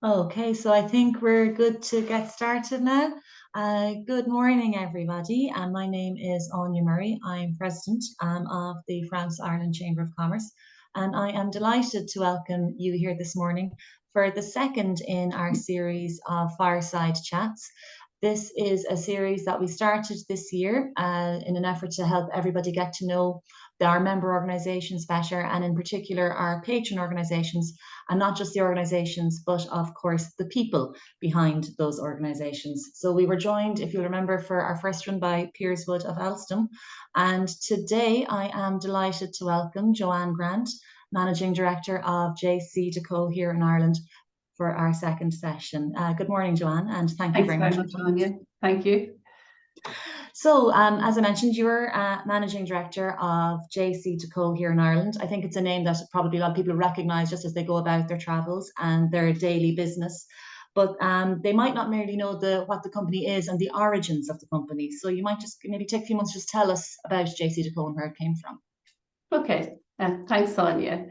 Okay, so I think we're good to get started now. Good morning, everybody. My name is Áine Murray. I'm President of the France-Ireland Chamber of Commerce, and I am delighted to welcome you here this morning for the second in our series of Fireside Chats. This is a series that we started this year in an effort to help everybody get to know our member organisations better, and in particular our patron organisations, and not just the organisations, but of course the people behind those organisations. So we were joined, if you'll remember, for our first one by Piers Wood of Alstom. And today I am delighted to welcome Joanne Grant, Managing Director of JCDecaux here in Ireland, for our second session. Good morning, Joanne, and thank you very much. Thanks very much, Áine. Thank you. So, as I mentioned, you're Managing Director of JCDecaux here in Ireland. I think it's a name that probably a lot of people recognise just as they go about their travels and their daily business. But they might not merely know what the company is and the origins of the company. So you might just maybe take a few months to just tell us about JCDecaux and where it came from. Okay, thanks, Áine.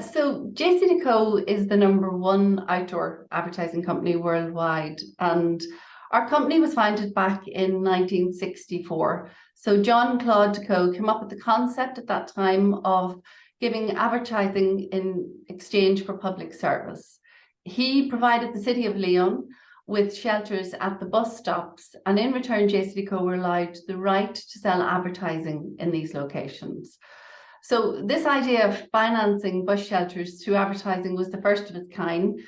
So JCDecaux is the #1 outdoor advertising company worldwide, and our company was founded back in 1964. So Jean-Claude Decaux came up with the concept at that time of giving advertising in exchange for public service. He provided the city of Lyon with shelters at the bus stops, and in return JCDecaux were allowed the right to sell advertising in these locations. So this idea of financing bus shelters through advertising was the first of its kind.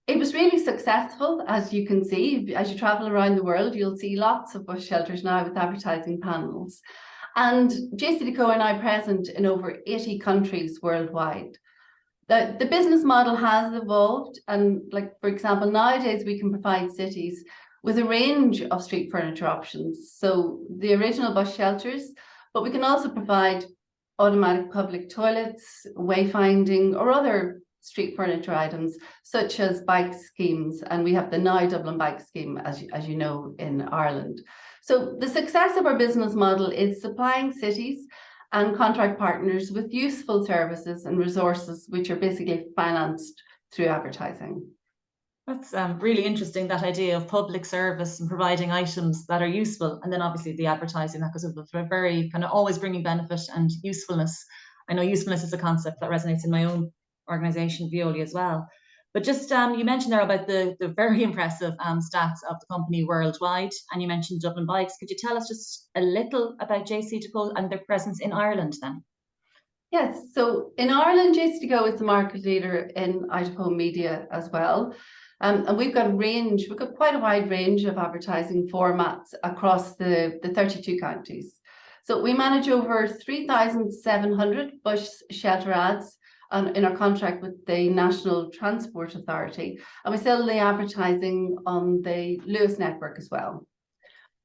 It was really successful, as you can see. As you travel around the world, you'll see lots of bus shelters now with advertising panels. And JCDecaux are now present in over 80 countries worldwide. The business model has evolved, and like, for example, nowadays we can provide cities with a range of street furniture options. So the original bus shelters, but we can also provide automatic public toilets, wayfinding, or other street furniture items, such as bike schemes. And we have the Now Dublin bike scheme, as you know, in Ireland. So the success of our business model is supplying cities and contract partners with useful services and resources, which are basically financed through advertising. That's really interesting, that idea of public service and providing items that are useful, and then obviously the advertising that goes with it, very kind of always bringing benefit and usefulness. I know usefulness is a concept that resonates in my own organisation, Veolia, as well. But just you mentioned there about the very impressive stats of the company worldwide, and you mentioned Dublin Bikes. Could you tell us just a little about JCDecaux and their presence in Ireland then? Yes, so in Ireland, JCDecaux is the market leader in out-of-home media as well. And we've got quite a wide range of advertising formats across the 32 counties. So we manage over 3,700 bus shelter ads in our contract with the National Transport Authority, and we sell the advertising on the Lewis network as well.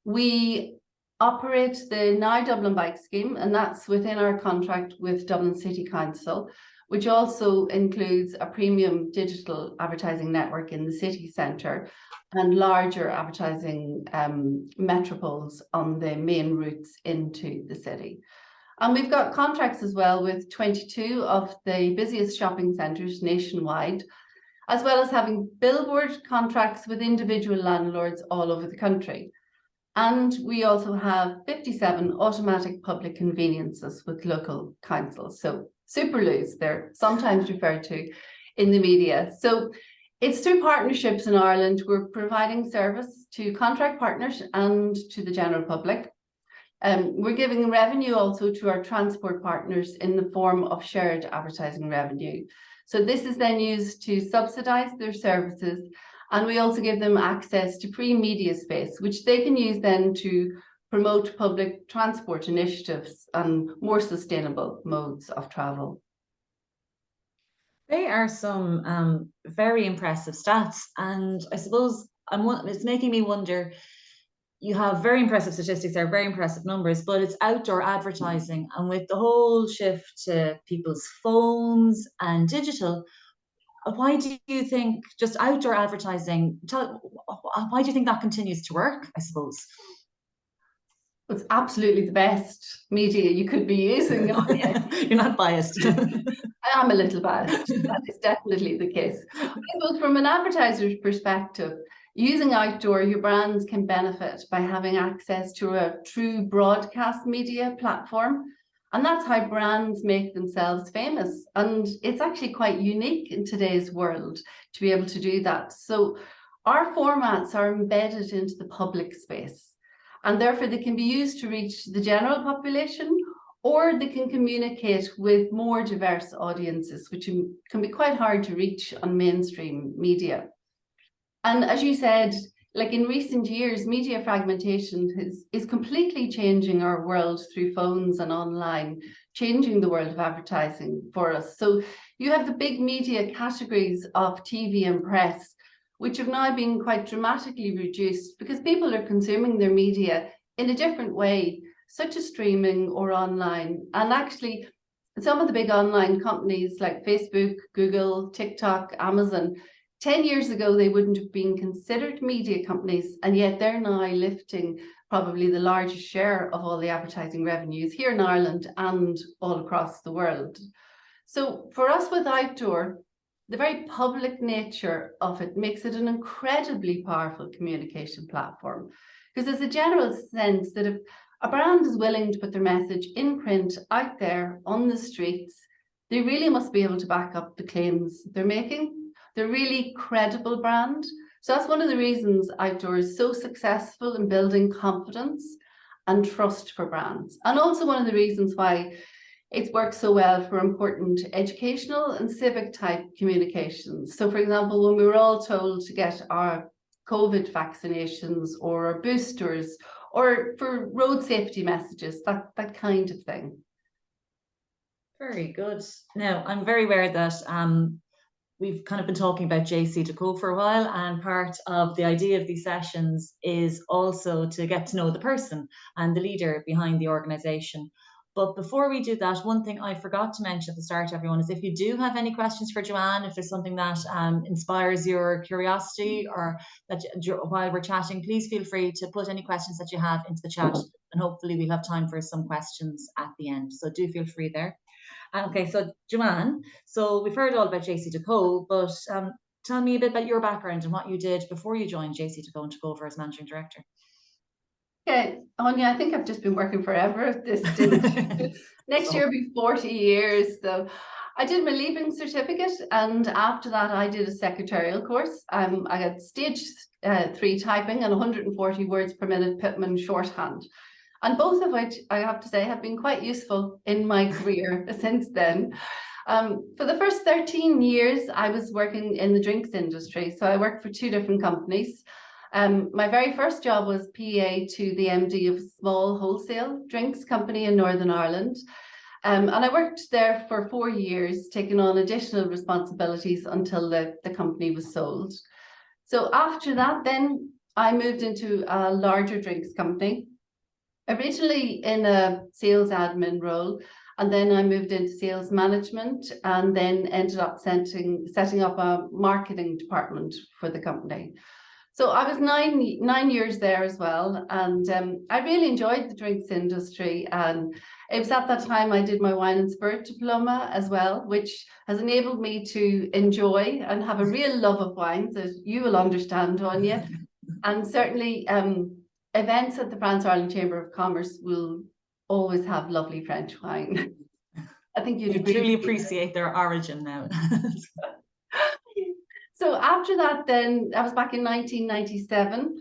We operate the Now Dublin bike scheme, and that's within our contract with Dublin City Council, which also includes a premium digital advertising network in the city centre and larger advertising metropoles on the main routes into the city. And we've got contracts as well with 22 of the busiest shopping centres nationwide, as well as having billboard contracts with individual landlords all over the country. And we also have 57 automatic public conveniences with local councils. So Superloos, they're sometimes referred to in the media. So it's through partnerships in Ireland we're providing service to contract partners and to the general public. We're giving revenue also to our transport partners in the form of shared advertising revenue. So this is then used to subsidise their services, and we also give them access to free media space, which they can use then to promote public transport initiatives and more sustainable modes of travel. They are some very impressive stats, and I suppose it's making me wonder. You have very impressive statistics there, very impressive numbers, but it's outdoor advertising, and with the whole shift to people's phones and digital, why do you think just outdoor advertising? Why do you think that continues to work, I suppose? It's absolutely the best media you could be using. You're not biased. I am a little biased. That is definitely the case. I suppose from an advertiser's perspective, using outdoor, your brands can benefit by having access to a true broadcast media platform. And that's how brands make themselves famous. And it's actually quite unique in today's world to be able to do that. So our formats are embedded into the public space, and therefore they can be used to reach the general population, or they can communicate with more diverse audiences, which can be quite hard to reach on mainstream media. And as you said, like in recent years, media fragmentation is completely changing our world through phones and online, changing the world of advertising for us. So you have the big media categories of TV and press, which have now been quite dramatically reduced because people are consuming their media in a different way, such as streaming or online. And actually, some of the big online companies like Facebook, Google, TikTok, Amazon, 10 years ago, they wouldn't have been considered media companies, and yet they're now lifting probably the largest share of all the advertising revenues here in Ireland and all across the world. So for us with outdoor, the very public nature of it makes it an incredibly powerful communication platform, because there's a general sense that if a brand is willing to put their message in print out there on the streets, they really must be able to back up the claims they're making. They're really credible brand. So that's one of the reasons outdoor is so successful in building confidence and trust for brands. And also one of the reasons why it's worked so well for important educational and civic type communications. So for example, when we were all told to get our COVID vaccinations or our boosters, or for road safety messages, that kind of thing. Very good. Now, I'm very aware that we've kind of been talking about JCDecaux for a while, and part of the idea of these sessions is also to get to know the person and the leader behind the organisation. But before we do that, one thing I forgot to mention at the start, everyone, is if you do have any questions for Joanne, if there's something that inspires your curiosity, or that while we're chatting, please feel free to put any questions that you have into the chat, and hopefully we'll have time for some questions at the end. So do feel free there. Okay, so Joanne, so we've heard all about JCDecaux, but tell me a bit about your background and what you did before you joined JCDecaux and took over as managing director. Okay, Áine, I think I've just been working forever at this stage. Next year will be 40 years. So I did my leaving certificate, and after that I did a secretarial course. I got stage 3 typing and 140 words per minute Pitman shorthand. And both of which, I have to say, have been quite useful in my career since then. For the first 13 years, I was working in the drinks industry. So I worked for 2 different companies. My very first job was PA to the MD of a small wholesale drinks company in Northern Ireland. And I worked there for 4 years, taking on additional responsibilities until the company was sold. So after that, then I moved into a larger drinks company, originally in a sales admin role, and then I moved into sales management, and then ended up setting up a marketing department for the company. So I was nine years there as well, and I really enjoyed the drinks industry. And it was at that time I did my wine and spirit diploma as well, which has enabled me to enjoy and have a real love of wines, as you will understand, Áine. And certainly events at the France Ireland Chamber of Commerce will always have lovely French wine. I think you'd agree. Truly appreciate their origin now. So after that, then I was back in 1997.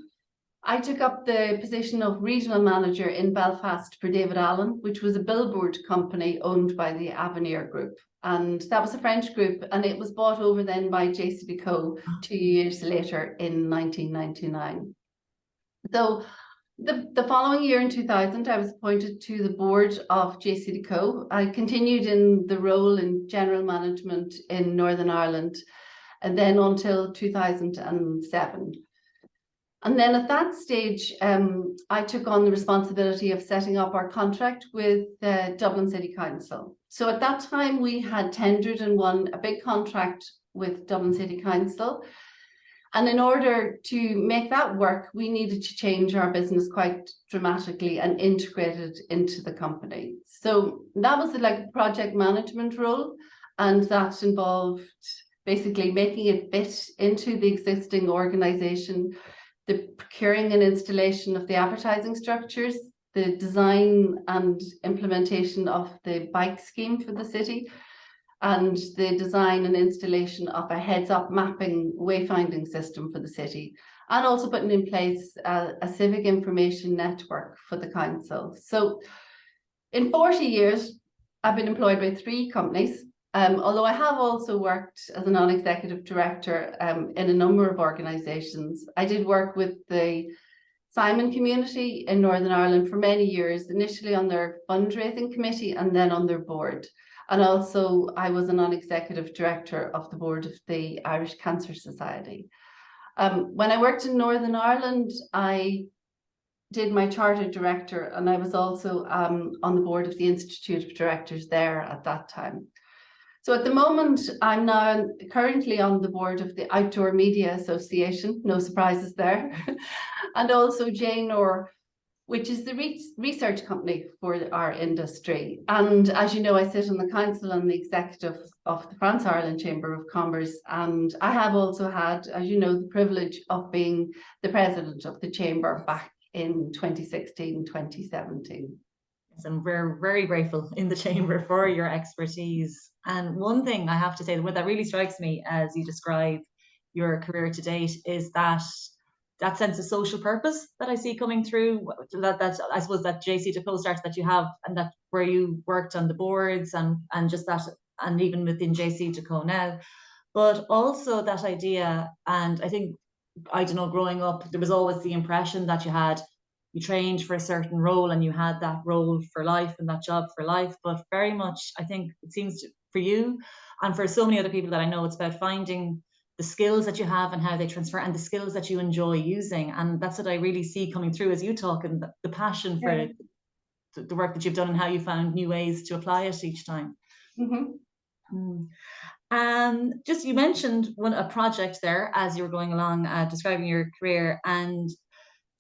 I took up the position of regional manager in Belfast for David Allen, which was a billboard company owned by the Avenir Group. And that was a French group, and it was bought over then by JCDecaux 2 years later in 1999. So the following year in 2000, I was appointed to the board of JCDecaux. I continued in the role in general management in Northern Ireland, and then until 2007. And then at that stage, I took on the responsibility of setting up our contract with Dublin City Council. So at that time, we had tendered and won a big contract with Dublin City Council. And in order to make that work, we needed to change our business quite dramatically and integrate it into the company. So that was like a project management role, and that involved basically making it fit into the existing organization, the procuring and installation of the advertising structures, the design and implementation of the bike scheme for the city, and the design and installation of a heads-up mapping wayfinding system for the city, and also putting in place a civic information network for the council. So in 40 years, I've been employed by 3 companies, although I have also worked as a non-executive director in a number of organisations. I did work with the Simon community in Northern Ireland for many years, initially on their fundraising committee and then on their board. And also I was a non-executive director of the board of the Irish Cancer Society. When I worked in Northern Ireland, I did my chartered director, and I was also on the board of the Institute of Directors there at that time. So at the moment, I'm now currently on the board of the Outdoor Media Association, no surprises there, and also JNOR, which is the research company for our industry. And as you know, I sit on the council and the executive of the France-Ireland Chamber of Commerce. And I have also had, as you know, the privilege of being the president of the chamber back in 2016, 2017. Yes, and we're very grateful in the chamber for your expertise. And one thing I have to say that really strikes me as you describe your career to date is that sense of social purpose that I see coming through, that I suppose that JCDecaux starts that you have, and that where you worked on the boards and just that, and even within JCDecaux now, but also that idea. And I think, I don't know, growing up, there was always the impression that you trained for a certain role and you had that role for life and that job for life. But very much, I think it seems for you and for so many other people that I know, it's about finding the skills that you have and how they transfer, and the skills that you enjoy using. And that's what I really see coming through as you talk, and the passion for the work that you've done and how you found new ways to apply it each time. And just, you mentioned a project there as you were going along describing your career, and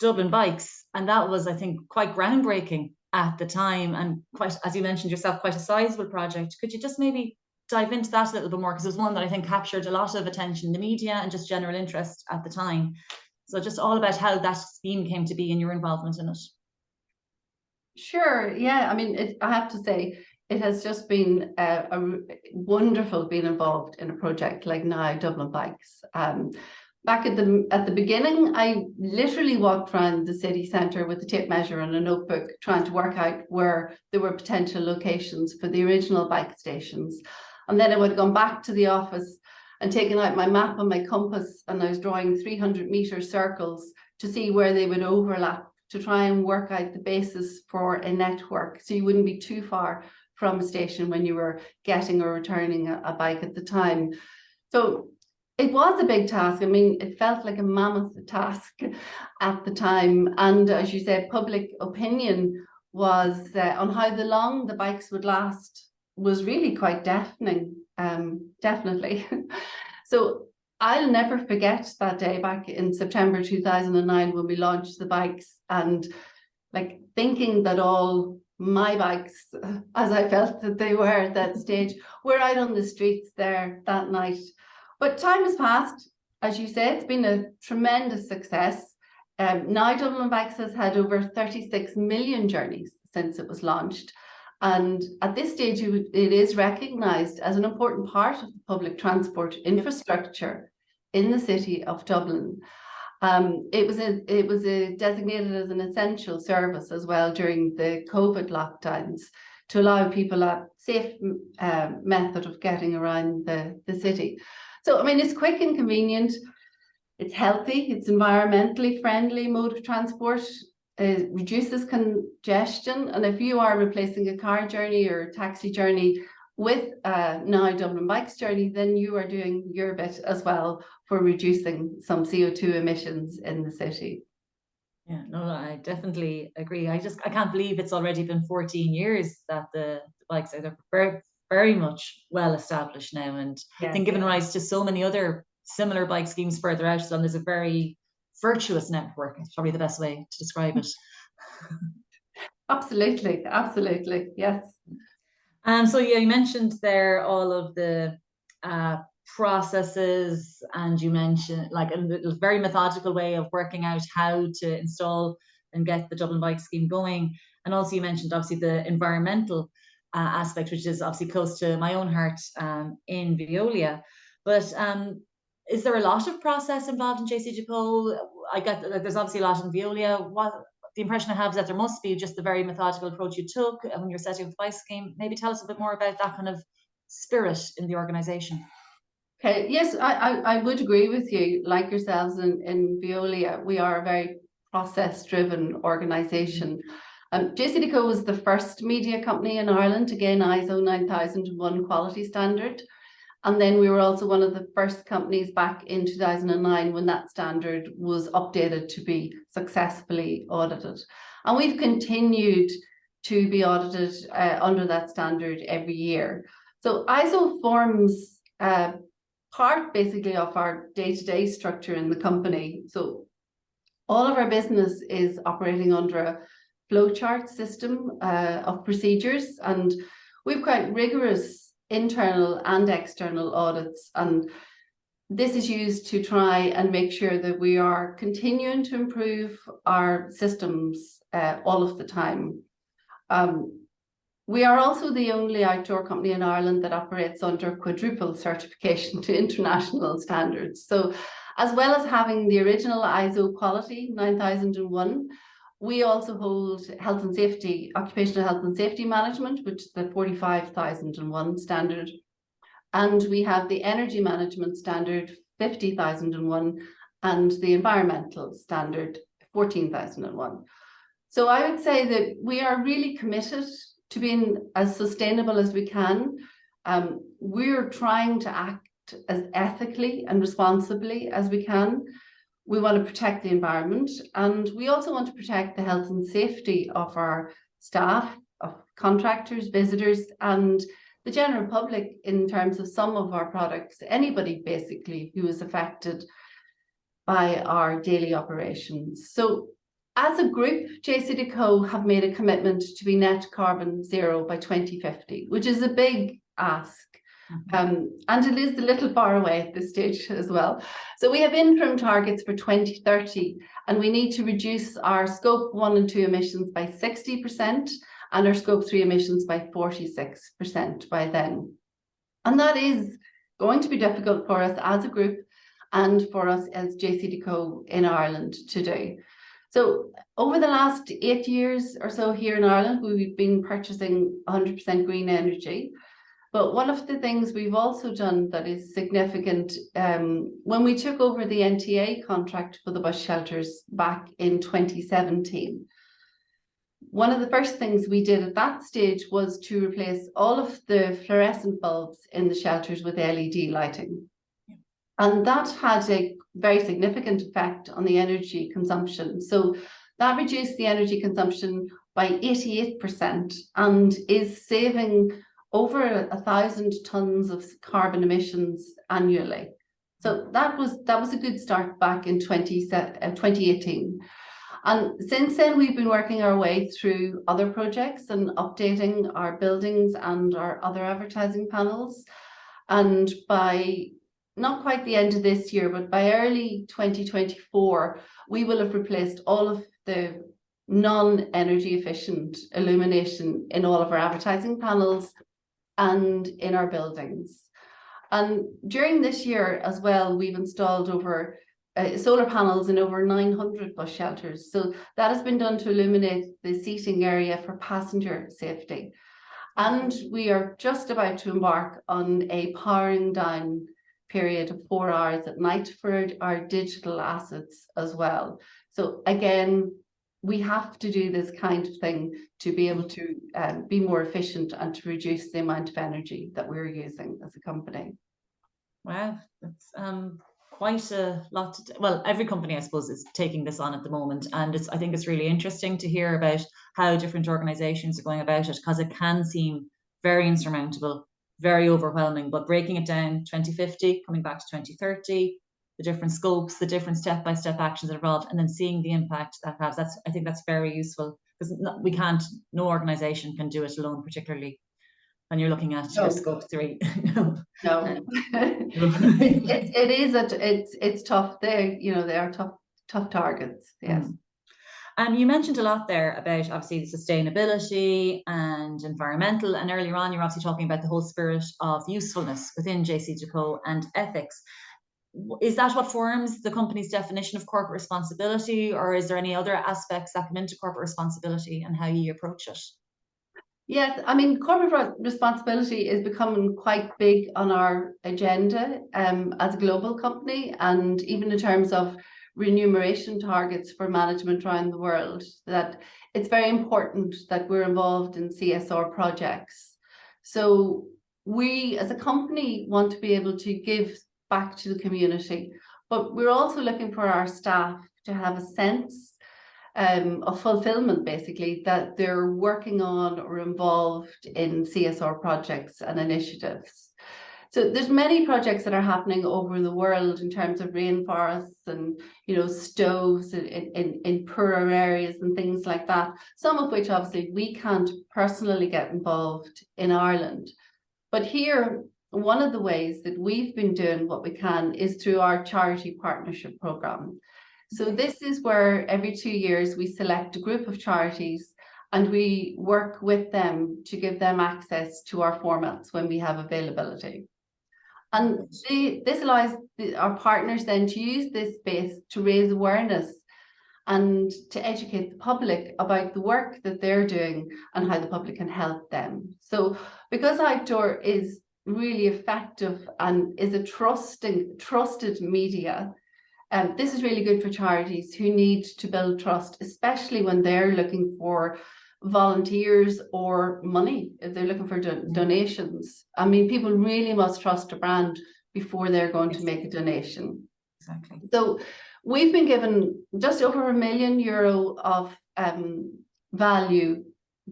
Dublin Bikes, and that was, I think, quite groundbreaking at the time, and quite, as you mentioned yourself, quite a sizable project. Could you just maybe dive into that a little bit more, because it was one that I think captured a lot of attention in the media and just general interest at the time. So just all about how that scheme came to be and your involvement in it. Sure, yeah, I mean, I have to say, it has just been wonderful being involved in a project like now Dublin Bikes. Back at the beginning, I literally walked around the city centre with a tape measure and a notebook, trying to work out where there were potential locations for the original bike stations. And then I would have gone back to the office and taken out my map and my compass, and I was drawing 300-metre circles to see where they would overlap, to try and work out the basis for a network, so you wouldn't be too far from a station when you were getting or returning a bike at the time. So it was a big task. I mean, it felt like a mammoth task at the time. And as you said, public opinion was on how long the bikes would last was really quite deafening, definitely. So I'll never forget that day back in September 2009 when we launched the bikes, and like thinking that all my bikes, as I felt that they were at that stage, were out on the streets there that night. But time has passed. As you said, it's been a tremendous success. Now Dublin Bikes has had over 36 million journeys since it was launched. And at this stage, it is recognised as an important part of the public transport infrastructure in the city of Dublin. It was designated as an essential service as well during the COVID lockdowns, to allow people a safe method of getting around the city. So, I mean, it's quick and convenient, it's healthy, it's environmentally friendly mode of transport. It reduces congestion, and if you are replacing a car journey or a taxi journey with now Dublin Bikes journey, then you are doing your bit as well for reducing some CO2 emissions in the city. Yeah, no, I definitely agree. I can't believe it's already been 14 years that the bikes are very, very much well established now, and I think given rise to so many other similar bike schemes further out. So there's a very virtuous network. It's probably the best way to describe it. Absolutely, absolutely, yes. So yeah, you mentioned there all of the processes, and you mentioned like a very methodical way of working out how to install and get the Dublin Bike Scheme going. And also you mentioned obviously the environmental aspect, which is obviously close to my own heart in Veolia. But is there a lot of process involved in JCDecaux? I get that there's obviously a lot in Veolia. What the impression I have is that there must be just the very methodical approach you took when you're setting up the bike scheme. Maybe tell us a bit more about that kind of spirit in the organisation. Okay, yes, I would agree with you. Like yourselves in Veolia, we are a very process-driven organisation. JCDecaux was the first media company in Ireland to gain ISO 9001 quality standard. And then we were also one of the first companies back in 2009 when that standard was updated to be successfully audited. And we've continued to be audited under that standard every year. So ISO forms part basically of our day-to-day structure in the company. So all of our business is operating under a flowchart system of procedures, and we've quite rigorous internal and external audits, and this is used to try and make sure that we are continuing to improve our systems all of the time. We are also the only outdoor company in Ireland that operates under quadruple certification to international standards. So as well as having the original ISO quality 9001, we also hold health and safety, occupational health and safety management, which is the 45,001 standard. And we have the energy management standard 50,001 and the environmental standard 14,001. So I would say that we are really committed to being as sustainable as we can. We're trying to act as ethically and responsibly as we can. We want to protect the environment, and we also want to protect the health and safety of our staff, of contractors, visitors, and the general public in terms of some of our products, anybody basically who is affected by our daily operations. So as a group, JCDecaux have made a commitment to be net carbon zero by 2050, which is a big ask. And it is a little far away at this stage as well. So we have interim targets for 2030, and we need to reduce our scope 1 and 2 emissions by 60% and our scope 3 emissions by 46% by then. And that is going to be difficult for us as a group and for us as JCDecaux in Ireland to do. So over the last 8 years or so here in Ireland, we've been purchasing 100% green energy. But one of the things we've also done that is significant, when we took over the NTA contract for the bus shelters back in 2017, one of the first things we did at that stage was to replace all of the fluorescent bulbs in the shelters with LED lighting. And that had a very significant effect on the energy consumption. So that reduced the energy consumption by 88% and is saving over 1,000 tons of carbon emissions annually. So that was a good start back in 2018. And since then, we've been working our way through other projects and updating our buildings and our other advertising panels. And by not quite the end of this year, but by early 2024, we will have replaced all of the non-energy efficient illumination in all of our advertising panels and in our buildings. And during this year as well, we've installed over solar panels in over 900 bus shelters. So that has been done to illuminate the seating area for passenger safety. And we are just about to embark on a powering down period of 4 hours at night for our digital assets as well. So again, we have to do this kind of thing to be able to be more efficient and to reduce the amount of energy that we're using as a company. Wow, that's quite a lot to do. Well, every company, I suppose, is taking this on at the moment, and I think it's really interesting to hear about how different organizations are going about it, because it can seem very insurmountable very overwhelming, but breaking it down, 2050, coming back to 2030, the different scopes, the different step-by-step actions involved, and then seeing the impact that has. I think that's very useful, because no organization can do it alone, particularly when you're looking at your scope 3. No. It's tough. They are tough targets. Yes. You mentioned a lot there about obviously sustainability and environmental, and earlier on you're obviously talking about the whole spirit of usefulness within JCDecaux and ethics. Is that what forms the company's definition of corporate responsibility, or is there any other aspects that come into corporate responsibility and how you approach it? Yes, I mean, corporate responsibility is becoming quite big on our agenda as a global company, and even in terms of remuneration targets for management around the world, that it's very important that we're involved in CSR projects. So we as a company want to be able to give back to the community, but we're also looking for our staff to have a sense of fulfillment, basically, that they're working on or involved in CSR projects and initiatives. So there's many projects that are happening over the world in terms of rainforests and, stoves in poorer areas and things like that, some of which obviously we can't personally get involved in Ireland. But here, one of the ways that we've been doing what we can is through our charity partnership program. So this is where every 2 years we select a group of charities and we work with them to give them access to our formats when we have availability. And this allows our partners then to use this space to raise awareness and to educate the public about the work that they're doing and how the public can help them. So because outdoor is really effective and is a trusted media, this is really good for charities who need to build trust, especially when they're looking for volunteers or money, if they're looking for donations. I mean, people really must trust a brand before they're going to make a donation. Exactly. So we've been given just over €1 million of value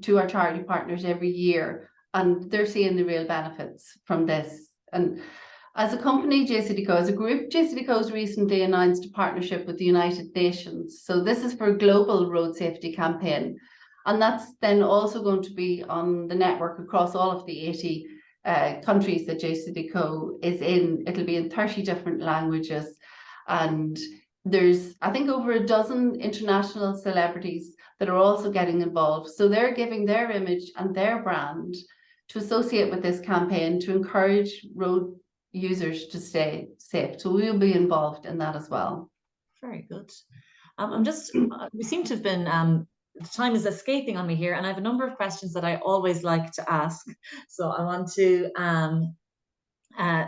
to our charity partners every year, and they're seeing the real benefits from this. And as a company, JCDecaux, as a group, JCDecaux has recently announced a partnership with the United Nations. So this is for a global road safety campaign. And that's then also going to be on the network across all of the 80 countries that JCDecaux is in. It'll be in 30 different languages. And there's, I think, over a dozen international celebrities that are also getting involved. So they're giving their image and their brand to associate with this campaign to encourage road users to stay safe. So we'll be involved in that as well. Very good. We seem to have been, the time is escaping on me here, and I have a number of questions that I always like to ask. So I want to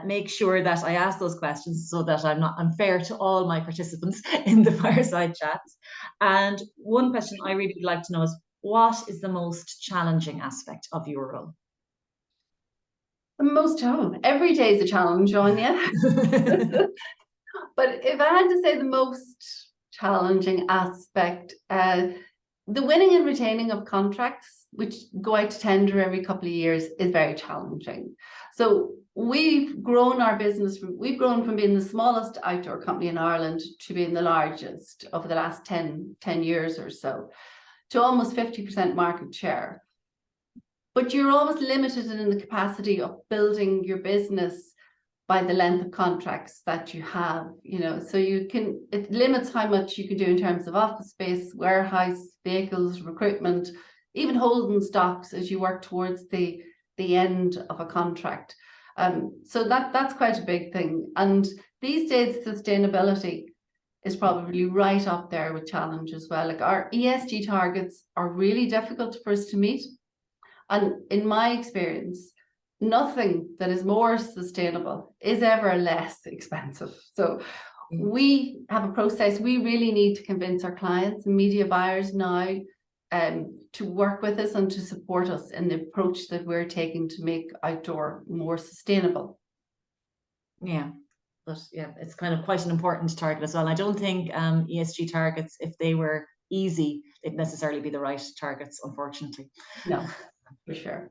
make sure that I ask those questions so that I'm fair to all my participants in the Fireside chats. And one question I really would like to know is, what is the most challenging aspect of your role? The most challenging. Every day is a challenge, Áine. But if I had to say the most challenging aspect, the winning and retaining of contracts, which go out to tender every couple of years, is very challenging. So we've grown our business. We've grown from being the smallest outdoor company in Ireland to being the largest over the last 10 years or so, to almost 50% market share. But you're always limited in the capacity of building your business by the length of contracts that you have, so it limits how much you can do in terms of office space, warehouse, vehicles, recruitment, even holding stocks as you work towards the end of a contract. So that's quite a big thing. And these days, sustainability is probably right up there with challenge as well. Like, our ESG targets are really difficult for us to meet. And in my experience, nothing that is more sustainable is ever less expensive. So we have a process. We really need to convince our clients and media buyers now to work with us and to support us in the approach that we're taking to make outdoor more sustainable. Yeah, but yeah, it's kind of quite an important target as well. I don't think ESG targets, if they were easy, they'd necessarily be the right targets, unfortunately. No, for sure.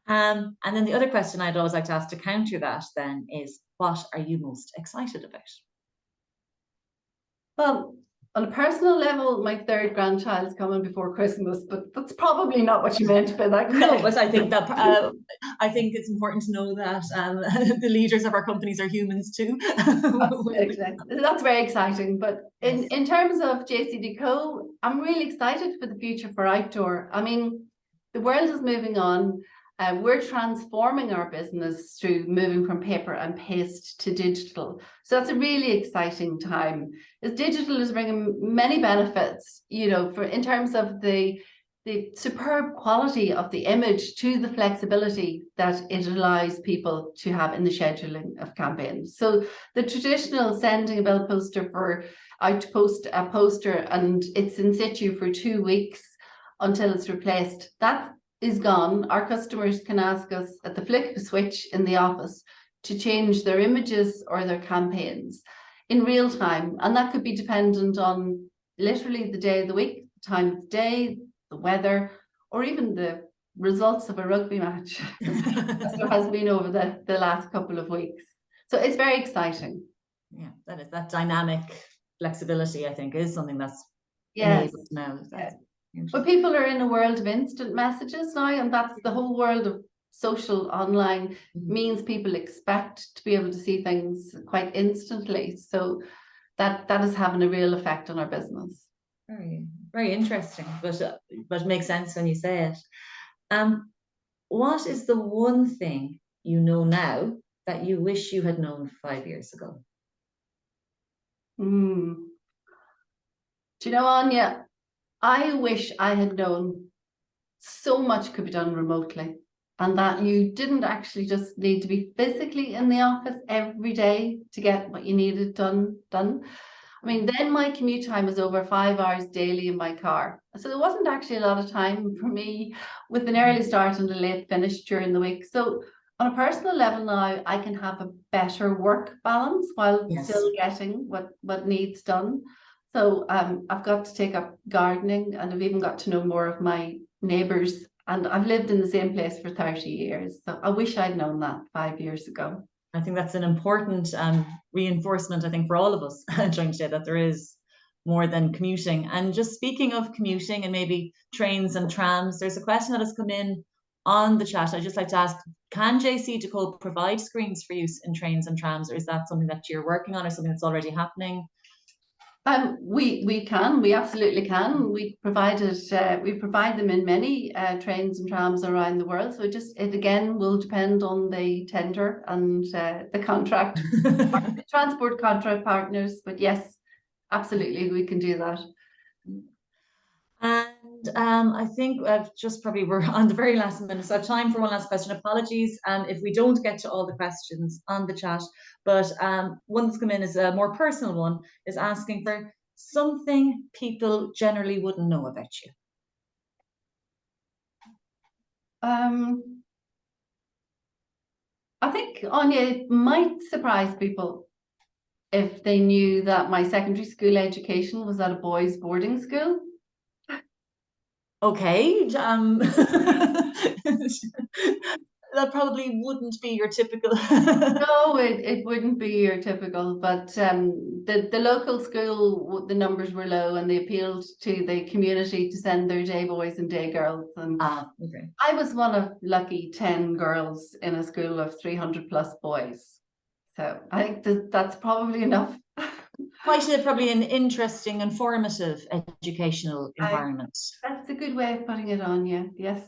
And then the other question I'd always like to ask to counter that then is, what are you most excited about? Well, on a personal level, my third grandchild's coming before Christmas, but that's probably not what you meant by that. No, but I think that I think it's important to know that the leaders of our companies are humans too. That's very exciting. But in terms of JCDecaux, I'm really excited for the future for outdoor. I mean, the world is moving on. We're transforming our business through moving from paper and paste to digital. So that's a really exciting time. As digital is bringing many benefits, you know, in terms of the superb quality of the image to the flexibility that it allows people to have in the scheduling of campaigns. So the traditional sending a bill poster for out to post a poster and it's in situ for 2 weeks until it's replaced, that is gone. Our customers can ask us at the flick of a switch in the office to change their images or their campaigns in real time. And that could be dependent on literally the day of the week, the time of the day, the weather, or even the results of a rugby match, as there has been over the last couple of weeks. So it's very exciting. Yeah, that dynamic flexibility, I think, is something that's enabled now. But people are in a world of instant messages now, and that's the whole world of social online means people expect to be able to see things quite instantly. So that is having a real effect on our business. Very, very interesting, but makes sense when you say it. What is the one thing you know now that you wish you had known 5 years ago? Do you know, Áine, I wish I had known so much could be done remotely, and that you didn't actually just need to be physically in the office every day to get what you needed done. I mean, then my commute time was over 5 hours daily in my car. So there wasn't actually a lot of time for me with an early start and a late finish during the week. So on a personal level now, I can have a better work balance while still getting what needs done. So I've got to take up gardening, and I've even got to know more of my neighbours. And I've lived in the same place for 30 years. So I wish I'd known that 5 years ago. I think that's an important reinforcement, I think, for all of us trying to say that there is more than commuting. And just speaking of commuting and maybe trains and trams, there's a question that has come in on the chat. I'd just like to ask, can JCDecaux provide screens for use in trains and trams, or is that something that you're working on or something that's already happening? We absolutely can. We provide them in many trains and trams around the world. So it again will depend on the tender and the contract, the transport contract partners. But yes, absolutely, we can do that. And I think we're on the very last minute, so I have time for one last question. Apologies if we don't get to all the questions on the chat, but one that's come in is a more personal one, is asking for something people generally wouldn't know about you. I think, Áine, it might surprise people if they knew that my secondary school education was at a boys' boarding school. Okay, that probably wouldn't be your typical. No, it wouldn't be your typical, but the local school, the numbers were low and they appealed to the community to send their day boys and day girls. And okay. I was one of lucky 10 girls in a school of 300 plus boys. So I think that's probably enough. Quite probably an interesting and formative educational environment. That's a good way of putting it on, yeah. Yes.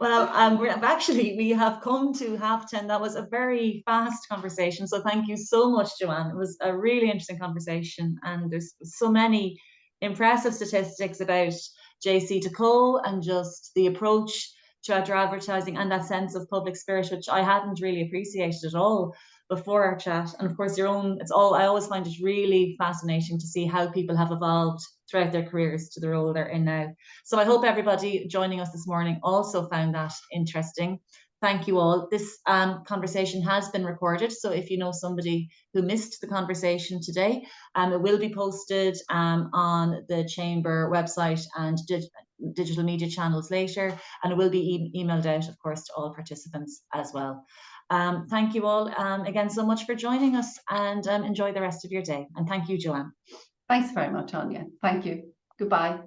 Well, we have come to 10:30. That was a very fast conversation. So thank you so much, Joanne. It was a really interesting conversation, and there's so many impressive statistics about JCDecaux and just the approach to outdoor advertising and that sense of public spirit, which I hadn't really appreciated at all before our chat. And of course, I always find it really fascinating to see how people have evolved throughout their careers to the role they're in now. So I hope everybody joining us this morning also found that interesting. Thank you all. This conversation has been recorded, so if you know somebody who missed the conversation today, it will be posted on the Chamber website and digital media channels later, and it will be emailed out, of course, to all participants as well. Thank you all again so much for joining us, and enjoy the rest of your day. And thank you, Joanne. Thanks very much, Áine. Thank you. Goodbye.